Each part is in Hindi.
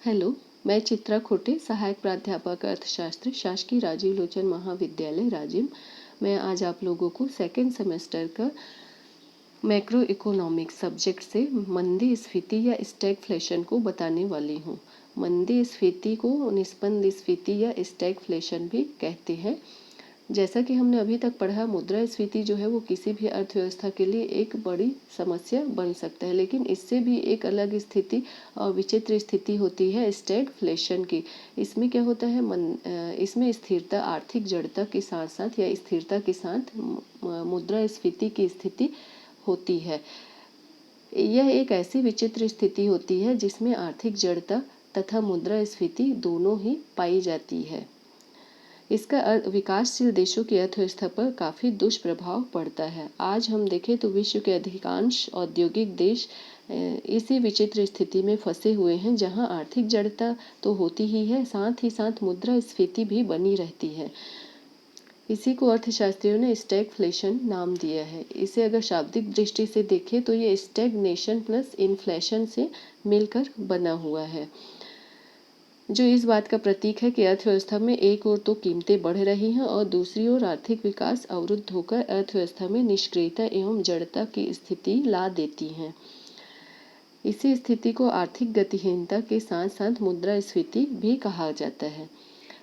हेलो, मैं चित्रा खोटे, सहायक प्राध्यापक अर्थशास्त्र, शासकीय राजीव लोचन महाविद्यालय राजिम। मैं आज आप लोगों को सेकेंड सेमेस्टर का मैक्रो इकोनॉमिक्स सब्जेक्ट से मंदी स्फीति या स्टैगफ्लेशन को बताने वाली हूँ। मंदी स्फीति को निस्पंद स्फीति या स्टैगफ्लेशन भी कहते हैं। जैसा कि हमने अभी तक पढ़ा, मुद्रास्फीति जो है वो किसी भी अर्थव्यवस्था के लिए एक बड़ी समस्या बन सकता है, लेकिन इससे भी एक अलग स्थिति और विचित्र स्थिति होती है स्टैगफ्लेशन की। इसमें क्या होता है, इसमें स्थिरता, आर्थिक जड़ता के साथ साथ या स्थिरता के साथ मुद्रास्फीति की स्थिति होती है। यह एक ऐसी विचित्र स्थिति होती है जिसमें आर्थिक जड़ता तथा मुद्रास्फीति दोनों ही पाई जाती है। इसका विकासशील देशों की अर्थव्यवस्था पर काफ़ी दुष्प्रभाव पड़ता है। आज हम देखें तो विश्व के अधिकांश औद्योगिक देश इसी विचित्र स्थिति में फंसे हुए हैं, जहां आर्थिक जड़ता तो होती ही है, साथ ही साथ मुद्रास्फीति भी बनी रहती है। इसी को अर्थशास्त्रियों ने स्टैगफ्लेशन नाम दिया है। इसे अगर शाब्दिक दृष्टि से देखें तो ये स्टैग्नेशन प्लस इन्फ्लेशन से मिलकर बना हुआ है, जो इस बात का प्रतीक है कि अर्थव्यवस्था में एक ओर तो कीमतें बढ़ रही हैं और दूसरी ओर आर्थिक विकास अवरुद्ध होकर अर्थव्यवस्था में निष्क्रियता एवं जड़ता की स्थिति ला देती हैं। इसी स्थिति को आर्थिक गतिहीनता के साथ साथ मुद्रास्फीति भी कहा जाता है।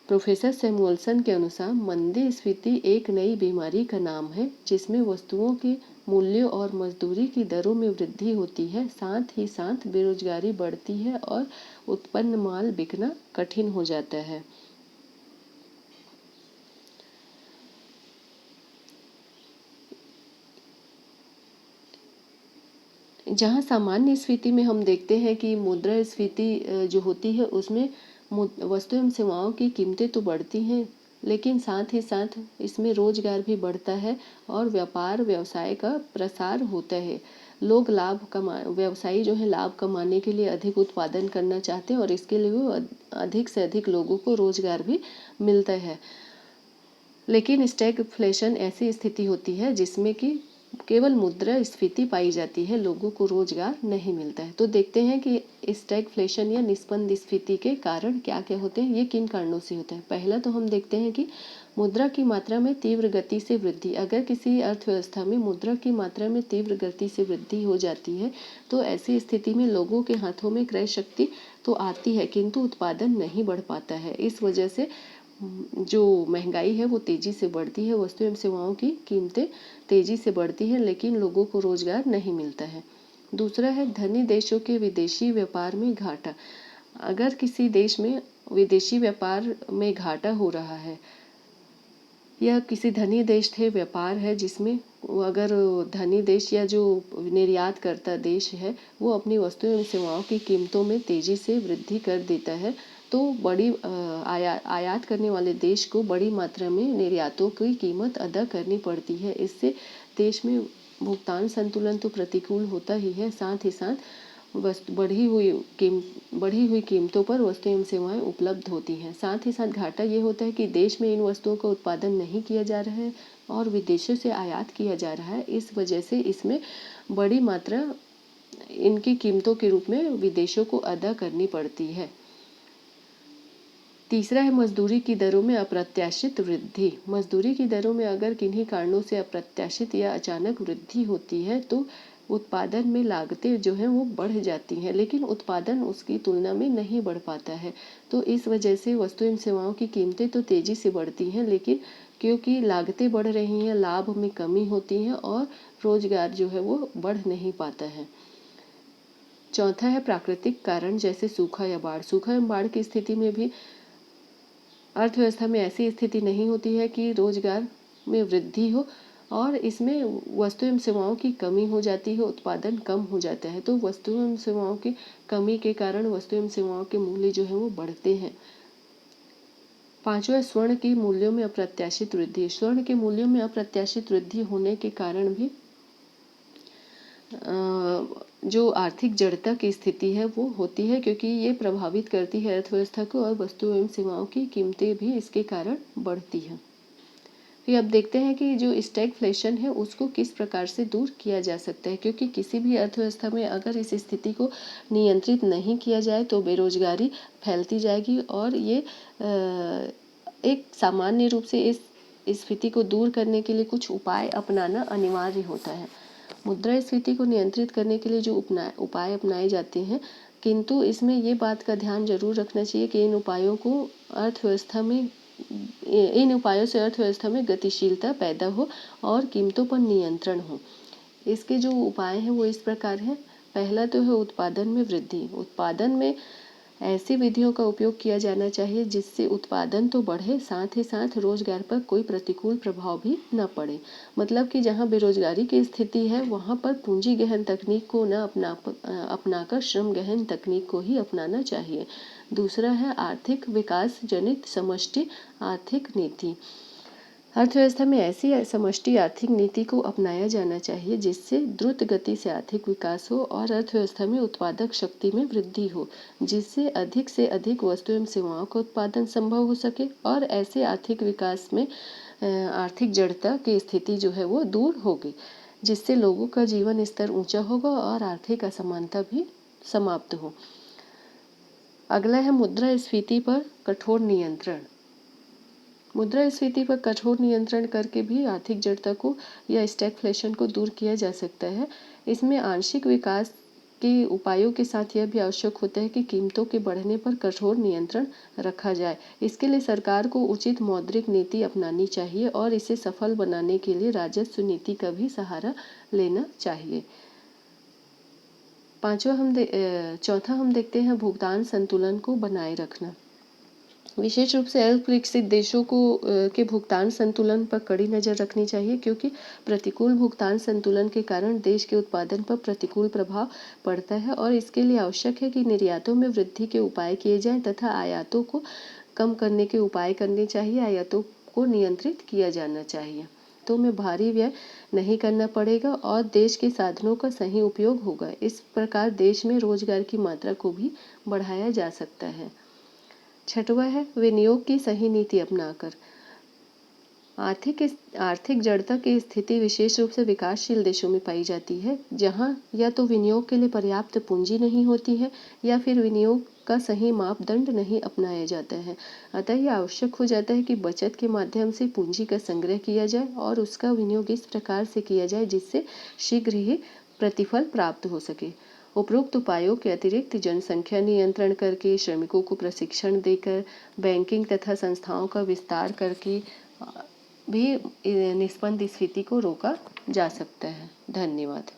प्रोफेसर सैमुअल्सन के अनुसार मंदी स्फीति एक नई बीमारी का नाम है, जिसमें वस्तुओं के मूल्यों और मजदूरी की दरों में वृद्धि होती है, साथ ही साथ बेरोजगारी बढ़ती है और उत्पन्न माल बिकना कठिन हो जाता है। जहाँ सामान्य स्फीति में हम देखते हैं कि मुद्रास्फीति जो होती है उसमें वस्तु एवं सेवाओं की कीमतें तो बढ़ती हैं, लेकिन साथ ही साथ इसमें रोजगार भी बढ़ता है और व्यापार व्यवसाय का प्रसार होता है। लोग व्यवसायी जो है लाभ कमाने के लिए अधिक उत्पादन करना चाहते हैं और इसके लिए वो अधिक से अधिक लोगों को रोजगार भी मिलता है। लेकिन स्टैगफ्लेशन ऐसी स्थिति होती है जिसमें कि केवल मुद्रास्फीति पाई जाती है, लोगों को रोजगार नहीं मिलता है। तो देखते हैं कि स्टैगफ्लेशन या निस्पंद स्फीति के कारण क्या क्या होते हैं, ये किन कारणों से होता है। पहला तो हम देखते हैं कि मुद्रा की मात्रा में तीव्र गति से वृद्धि। अगर किसी अर्थव्यवस्था में मुद्रा की मात्रा में तीव्र गति से वृद्धि हो जाती है तो ऐसी स्थिति में लोगों के हाथों में क्रय शक्ति तो आती है, किंतु उत्पादन नहीं बढ़ पाता है। इस वजह से जो महंगाई है वो तेजी से बढ़ती है, वस्तु एवं सेवाओं की कीमतें तेजी से बढ़ती हैं, लेकिन लोगों को रोजगार नहीं मिलता है। दूसरा है धनी देशों के विदेशी व्यापार में घाटा। अगर किसी देश में विदेशी व्यापार में घाटा हो रहा है या किसी धनी देश से व्यापार है जिसमें अगर धनी देश या जो निर्यात करता देश है वो अपनी वस्तु एवं सेवाओं की कीमतों में तेजी से वृद्धि कर देता है, तो बड़ी आयात करने वाले देश को बड़ी मात्रा में निर्यातों की कीमत अदा करनी पड़ती है। इससे देश में भुगतान संतुलन तो प्रतिकूल होता ही है, साथ ही साथ बढ़ी हुई कीमतों पर वस्तु एवं सेवाएं उपलब्ध होती हैं। साथ ही साथ घाटा ये होता है कि देश में इन वस्तुओं का उत्पादन नहीं किया जा रहा है और विदेशों से आयात किया जा रहा है। इस वजह से इसमें बड़ी मात्रा इनकी कीमतों के रूप में विदेशों को अदा करनी पड़ती है। तीसरा है मजदूरी की दरों में अप्रत्याशित वृद्धि। मजदूरी की दरों में अगर किन्हीं कारणों से अप्रत्याशित या अचानक वृद्धि होती है तो उत्पादन में लागतें जो हैं वो बढ़ जाती हैं, लेकिन उत्पादन उसकी तुलना में नहीं बढ़ पाता है। तो इस वजह से वस्तु एवं सेवाओं की कीमतें तो तेजी से बढ़ती हैं, लेकिन क्योंकि लागतें बढ़ रही हैं, लाभ में कमी होती है और रोजगार जो है वो बढ़ नहीं पाता है। चौथा है प्राकृतिक कारण जैसे सूखा या बाढ़। सूखा या बाढ़ की स्थिति में भी अर्थव्यवस्था में ऐसी स्थिति नहीं होती है कि रोजगार में वृद्धि हो और इसमें वस्तु एवं सेवाओं की कमी हो जाती है, उत्पादन कम हो जाता है। तो वस्तु एवं सेवाओं की कमी के कारण वस्तु एवं सेवाओं के मूल्य जो है वो बढ़ते हैं। पांचवा, स्वर्ण के मूल्यों में अप्रत्याशित वृद्धि। स्वर्ण के मूल्यों में अप्रत्याशित वृद्धि होने के कारण भी जो आर्थिक जड़ता की स्थिति है वो होती है, क्योंकि ये प्रभावित करती है अर्थव्यवस्था को और वस्तु एवं सेवाओं की कीमतें भी इसके कारण बढ़ती हैं। फिर अब देखते हैं कि जो स्टैगफ्लेशन है उसको किस प्रकार से दूर किया जा सकता है, क्योंकि किसी भी अर्थव्यवस्था में अगर इस स्थिति को नियंत्रित नहीं किया जाए तो बेरोजगारी फैलती जाएगी और ये एक सामान्य रूप से इस स्थिति को दूर करने के लिए कुछ उपाय अपनाना अनिवार्य होता है। मुद्रास्फीति को नियंत्रित करने के लिए जो उपाय अपनाए जाते हैं, किंतु इसमें ये बात का ध्यान जरूर रखना चाहिए कि इन उपायों से अर्थव्यवस्था में गतिशीलता पैदा हो और कीमतों पर नियंत्रण हो। इसके जो उपाय हैं वो इस प्रकार हैं। पहला तो है उत्पादन में वृद्धि। उत्पादन में ऐसी विधियों का उपयोग किया जाना चाहिए जिससे उत्पादन तो बढ़े, साथ ही साथ रोजगार पर कोई प्रतिकूल प्रभाव भी न पड़े। मतलब कि जहाँ बेरोजगारी की स्थिति है वहाँ पर पूंजी गहन तकनीक को न अपनाकर श्रम गहन तकनीक को ही अपनाना चाहिए। दूसरा है आर्थिक विकास जनित समष्टि आर्थिक नीति। अर्थव्यवस्था में ऐसी समष्टि आर्थिक नीति को अपनाया जाना चाहिए जिससे द्रुत गति से आर्थिक विकास हो और अर्थव्यवस्था में उत्पादक शक्ति में वृद्धि हो, जिससे अधिक से अधिक वस्तु एवं सेवाओं का उत्पादन संभव हो सके और ऐसे आर्थिक विकास में आर्थिक जड़ता की स्थिति जो है वो दूर होगी, जिससे लोगों का जीवन स्तर ऊंचा होगा और आर्थिक असमानता भी समाप्त हो। अगला है मुद्रास्फीति पर कठोर नियंत्रण। मुद्रास्फीति पर कठोर नियंत्रण करके भी आर्थिक जड़ता को या स्टैगफ्लेशन को दूर किया जा सकता है। इसमें आंशिक विकास के उपायों के साथ यह भी आवश्यक होता है कि कीमतों के बढ़ने पर कठोर नियंत्रण रखा जाए। इसके लिए सरकार को उचित मौद्रिक नीति अपनानी चाहिए और इसे सफल बनाने के लिए राजस्व नीति का भी सहारा लेना चाहिए। चौथा हम देखते हैं भुगतान संतुलन को बनाए रखना। विशेष रूप से अल्प विकसित देशों के भुगतान संतुलन पर कड़ी नज़र रखनी चाहिए, क्योंकि प्रतिकूल भुगतान संतुलन के कारण देश के उत्पादन पर प्रतिकूल प्रभाव पड़ता है और इसके लिए आवश्यक है कि निर्यातों में वृद्धि के उपाय किए जाएं तथा आयातों को कम करने के उपाय करने चाहिए। आयातों को नियंत्रित किया जाना चाहिए तो में भारी व्यय नहीं करना पड़ेगा और देश के साधनों का सही उपयोग होगा। इस प्रकार देश में रोजगार की मात्रा को भी बढ़ाया जा सकता है। छठवां है विनियोग की सही नीति अपनाकर। आर्थिक जड़ता की स्थिति विशेष रूप से विकासशील देशों में पाई जाती है, जहां या तो विनियोग के लिए पर्याप्त पूंजी नहीं होती है या फिर विनियोग का सही मापदंड नहीं अपनाया जाता है। अतः यह आवश्यक हो जाता है कि बचत के माध्यम से पूंजी का संग्रह किया जाए और उसका विनियोग इस प्रकार से किया जाए जिससे शीघ्र ही प्रतिफल प्राप्त हो सके। उपरोक्त उपायों के अतिरिक्त जनसंख्या नियंत्रण करके, श्रमिकों को प्रशिक्षण देकर, बैंकिंग तथा संस्थाओं का विस्तार करके भी निष्पन्न स्फीति को रोका जा सकता है। धन्यवाद।